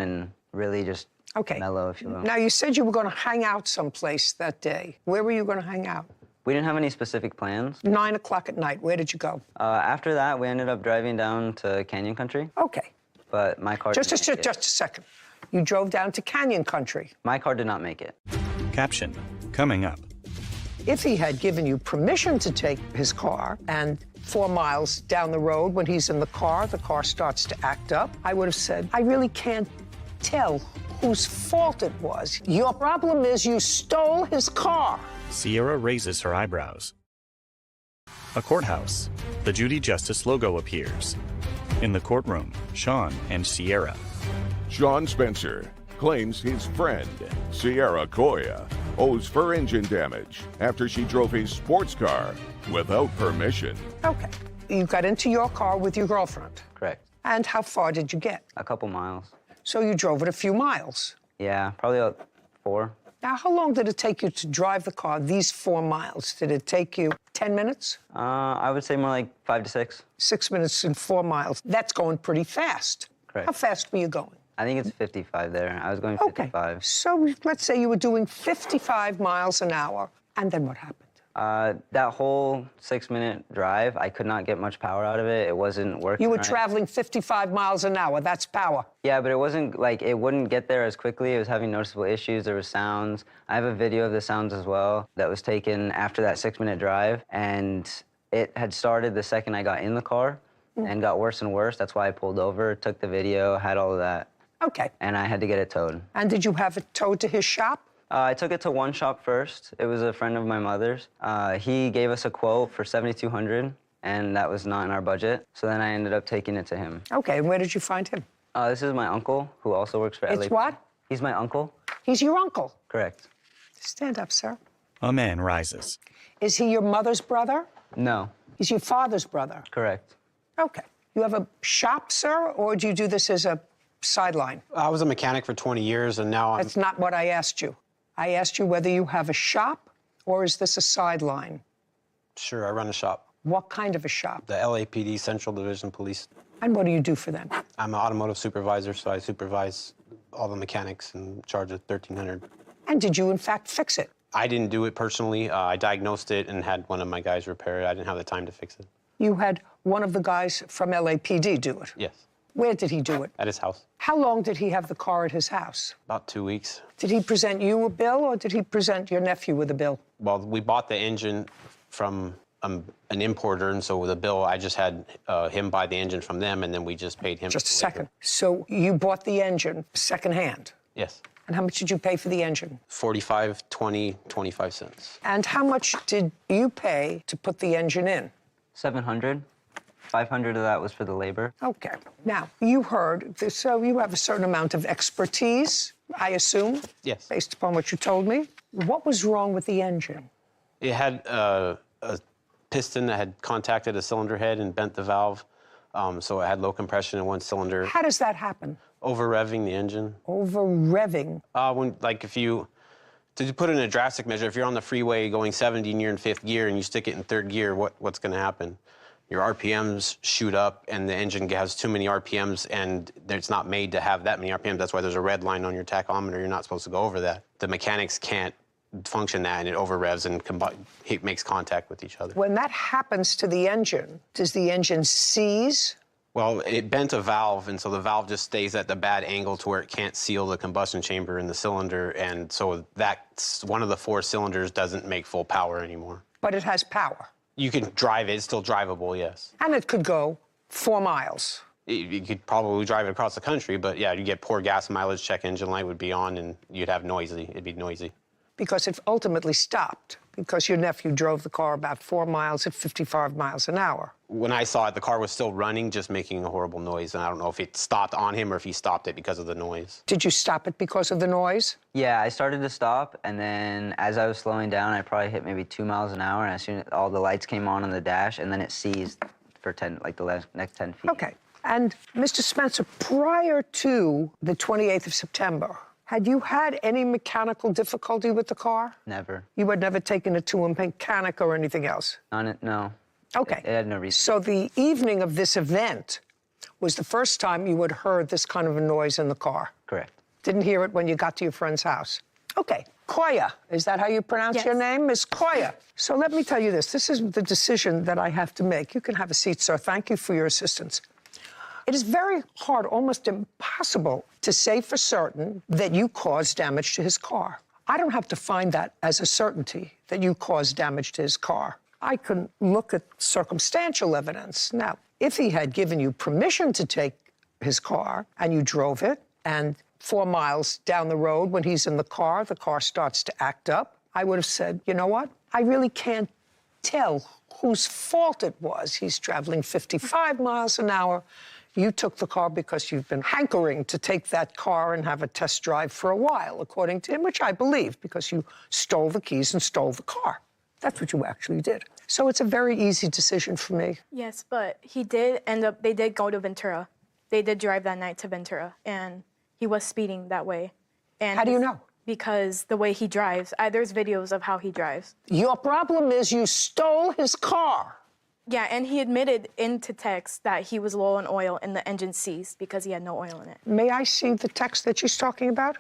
down and really just mellow, if you will. Now, you said you were going to hang out someplace that day. Where were you going to hang out? We didn't have any specific plans. 9 o'clock at night. Where did you go? After that, we ended up driving down to Canyon Country. Okay. But my car Just a second. You drove down to Canyon Country. My car did not make it. Caption, coming up. If he had given you permission to take his car and 4 miles down the road when he's in the car starts to act up, I would have said, I really can't tell whose fault it was. Your problem is you stole his car. Sierra raises her eyebrows. A courthouse. The Judy Justice logo appears. In the courtroom, Sean and Sierra. Sean Spencer claims his friend, Sierra Coya, owes for engine damage after she drove his sports car without permission. Okay. You got into your car with your girlfriend. Correct. And how far did you get? A couple miles. So you drove it a few miles. Yeah, probably about 4. Now, how long did it take you to drive the car these 4 miles? Did it take you 10 minutes? I would say more like 5 to 6. 6 minutes and 4 miles. That's going pretty fast. Correct. How fast were you going? I think it's 55 there. I was going 55. Okay. So let's say you were doing 55 miles an hour. And then what happened? That whole 6-minute drive, I could not get much power out of it. It wasn't working. You were right. traveling 55 miles an hour. That's power. Yeah, but it wasn't like it wouldn't get there as quickly. It was having noticeable issues. There were sounds. I have a video of the sounds as well that was taken after that 6-minute drive, and it had started the second I got in the car and got worse and worse. That's why I pulled over, took the video, had all of that. Okay. And I had to get it towed. And did you have it towed to his shop? I took it to one shop first. It was a friend of my mother's. He gave us a quote for $7,200, and that was not in our budget. So then I ended up taking it to him. Okay, and where did you find him? This is my uncle, who also works for LA. It's what? He's my uncle. He's your uncle? Correct. Stand up, sir. A man rises. Is he your mother's brother? No. He's your father's brother? Correct. Okay. You have a shop, sir, or do you do this as a sideline? I was a mechanic for 20 years, and now I'm... That's not what I asked you. I asked you whether you have a shop, or is this a sideline? Sure, I run a shop. What kind of a shop? The LAPD, Central Division Police. And what do you do for them? I'm an automotive supervisor, so I supervise all the mechanics in charge of 1,300. And did you, in fact, fix it? I didn't do it personally. I diagnosed it and had one of my guys repair it. I didn't have the time to fix it. You had one of the guys from LAPD do it? Yes. Where did he do it? At his house. How long did he have the car at his house? About 2 weeks. Did he present you a bill, or did he present your nephew with a bill? Well, we bought the engine from an importer, and so the bill, I just had him buy the engine from them, and then we just paid him. Just a second. So you bought the engine secondhand? Yes. And how much did you pay for the engine? 45, 20, 25 cents. And how much did you pay to put the engine in? $700. 500 of that was for the labor. Okay. Now, you heard this, so you have a certain amount of expertise, I assume? Yes. Based upon what you told me. What was wrong with the engine? It had a piston that had contacted a cylinder head and bent the valve, so it had low compression in one cylinder. How does that happen? Over-revving the engine. Over-revving? To put it in a drastic measure, if you're on the freeway going 70 and you're in 5th gear and you stick it in 3rd gear, what's going to happen? Your RPMs shoot up, and the engine has too many RPMs, and it's not made to have that many RPMs. That's why there's a red line on your tachometer. You're not supposed to go over that. The mechanics can't function that, and it over-revs and it makes contact with each other. When that happens to the engine, does the engine seize? Well, it bent a valve, and so the valve just stays at the bad angle to where it can't seal the combustion chamber in the cylinder, and so that's one of the 4 cylinders doesn't make full power anymore. But it has power? You can drive it. It's still drivable, yes. And it could go 4 miles. You could probably drive it across the country, but yeah, you get poor gas mileage, check engine light would be on, and you'd have it'd be noisy. Because it ultimately stopped, because your nephew drove the car about 4 miles at 55 miles an hour. When I saw it, the car was still running, just making a horrible noise, and I don't know if it stopped on him or if he stopped it because of the noise. Did you stop it because of the noise? Yeah, I started to stop, and then as I was slowing down, I probably hit maybe 2 miles an hour, and as soon as all the lights came on the dash, and then it seized for the next 10 feet. Okay. And Mr. Spencer, prior to the 28th of September, had you had any mechanical difficulty with the car? Never. You had never taken it to a mechanic or anything else? No. Okay. It had no reason. So the evening of this event, was the first time you had heard this kind of a noise in the car. Correct. Didn't hear it when you got to your friend's house. Okay, Koya, is that how you pronounce your name? Miss Koya. So let me tell you this. This is the decision that I have to make. You can have a seat, sir. Thank you for your assistance. It is very hard, almost impossible, to say for certain that you caused damage to his car. I don't have to find that as a certainty that you caused damage to his car. I can look at circumstantial evidence. Now, if he had given you permission to take his car and you drove it, and 4 miles down the road when he's in the car starts to act up, I would have said, you know what? I really can't tell whose fault it was. He's traveling 55 miles an hour. You took the car because you've been hankering to take that car and have a test drive for a while, according to him, which I believe, because you stole the keys and stole the car. That's what you actually did. So it's a very easy decision for me. Yes, but he did end up, they did go to Ventura. They did drive that night to Ventura, and he was speeding that way. And how do you know? Because the way he drives. There's videos of how he drives. Your problem is you stole his car. Yeah, and he admitted into text that he was low on oil and the engine seized because he had no oil in it. May I see the text that she's talking about?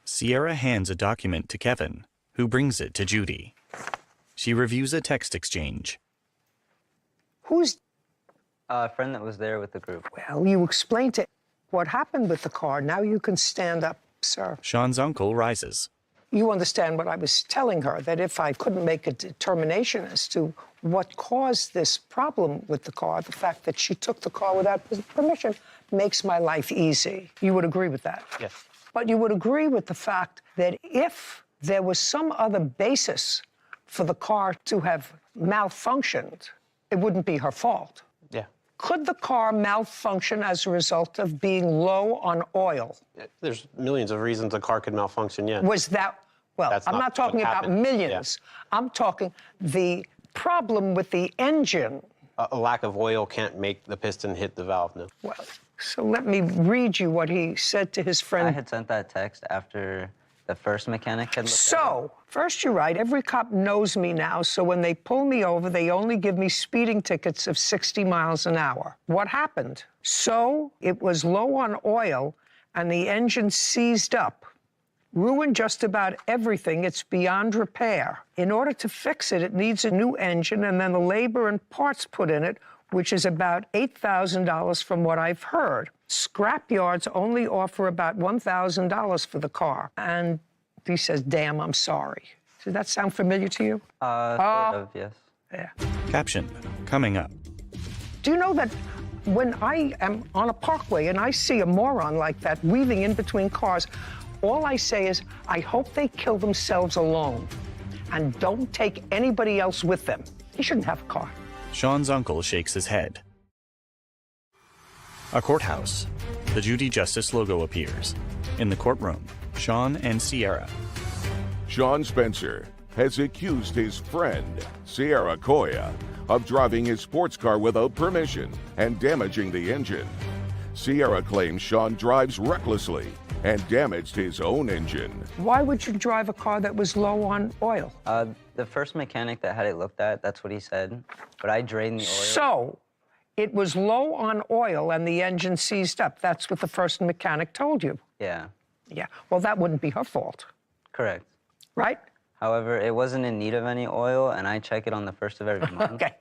Sierra hands a document to Kevin, who brings it to Judy. She reviews a text exchange. Who's... A friend that was there with the group. Well, you explained to what happened with the car. Now you can stand up, sir. Sean's uncle rises. You understand what I was telling her, that if I couldn't make a determination as to what caused this problem with the car, the fact that she took the car without permission makes my life easy. You would agree with that? Yes. But you would agree with the fact that if there was some other basis for the car to have malfunctioned, it wouldn't be her fault. Yeah. Could the car malfunction as a result of being low on oil? There's millions of reasons a car could malfunction, yeah. Was that, well, That's I'm not not talking what about happened. millions. Yeah. I'm talking the problem with the engine. A lack of oil can't make the piston hit the valve, no. Well, so let me read you what he said to his friend. I had sent that text after the first mechanic had looked at it. So, first you're right, every cop knows me now, so when they pull me over, they only give me speeding tickets of 60 miles an hour. What happened? So, it was low on oil, and the engine seized up. Ruined just about everything. It's beyond repair. In order to fix it, it needs a new engine, and then the labor and parts put in it, which is about $8,000 from what I've heard. Scrap yards only offer about $1,000 for the car. And he says, damn, I'm sorry. Does that sound familiar to you? Sort of, yes. Yeah. Caption coming up. Do you know that when I am on a parkway and I see a moron like that weaving in between cars, all I say is, I hope they kill themselves alone and don't take anybody else with them. He shouldn't have a car. Sean's uncle shakes his head. A courthouse. The Judy Justice logo appears. In the courtroom, Sean and Sierra. Sean Spencer has accused his friend, Sierra Koya, of driving his sports car without permission and damaging the engine. Sierra claims Sean drives recklessly and damaged his own engine. Why would you drive a car that was low on oil? The first mechanic that had it looked at, that's what he said. But I drained the oil. So, it was low on oil and the engine seized up. That's what the first mechanic told you. Yeah. Yeah, well, that wouldn't be her fault, Correct. right? However, it wasn't in need of any oil, and I check it on the first of every month. Okay.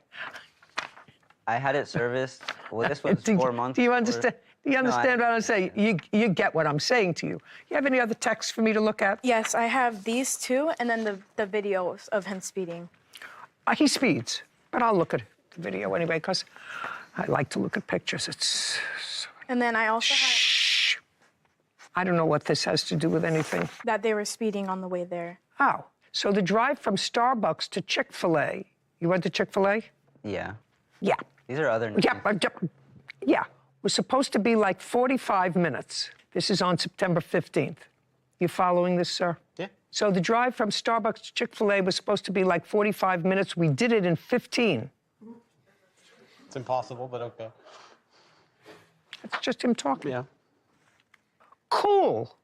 I had it serviced. Well, this was 4 months. Do you before- understand? Do you No, understand what I'm saying? You get what I'm saying to you. You have any other texts for me to look at? Yes, I have these two, and then the videos of him speeding. He speeds, but I'll look at the video anyway, because I like to look at pictures. It's... And then I also have Shh. I don't know what this has to do with anything. that they were speeding on the way there. Oh, so the drive from Starbucks to Chick-fil-A. You went to Chick-fil-A? Yeah. Yeah. These are other. Yeah. Was supposed to be like 45 minutes. This is on September 15th. You following this, sir? Yeah. So the drive from Starbucks to Chick-fil-A was supposed to be like 45 minutes. We did it in 15. It's impossible, but okay. It's just him talking. Yeah. Cool.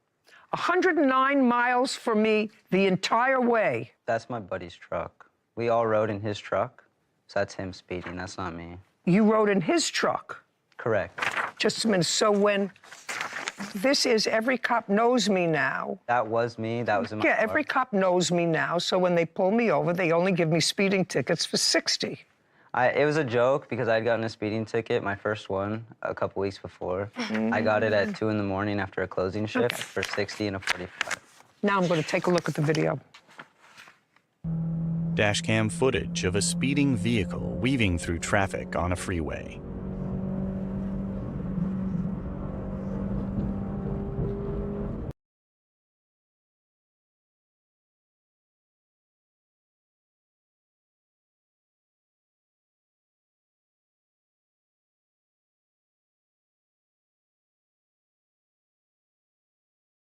109 miles for me the entire way. That's my buddy's truck. We all rode in his truck, so that's him speeding. That's not me. You rode in his truck. Correct. Just a minute. So when this is, every cop knows me now. That was me. That was in my Yeah, car. every cop knows me now. So when they pull me over, they only give me speeding tickets for 60. It was a joke because I'd gotten a speeding ticket, my first one, a couple weeks before. I got it at 2 in the morning after a closing shift for 60 and a 45. Now I'm going to take a look at the video. Dashcam footage of a speeding vehicle weaving through traffic on a freeway.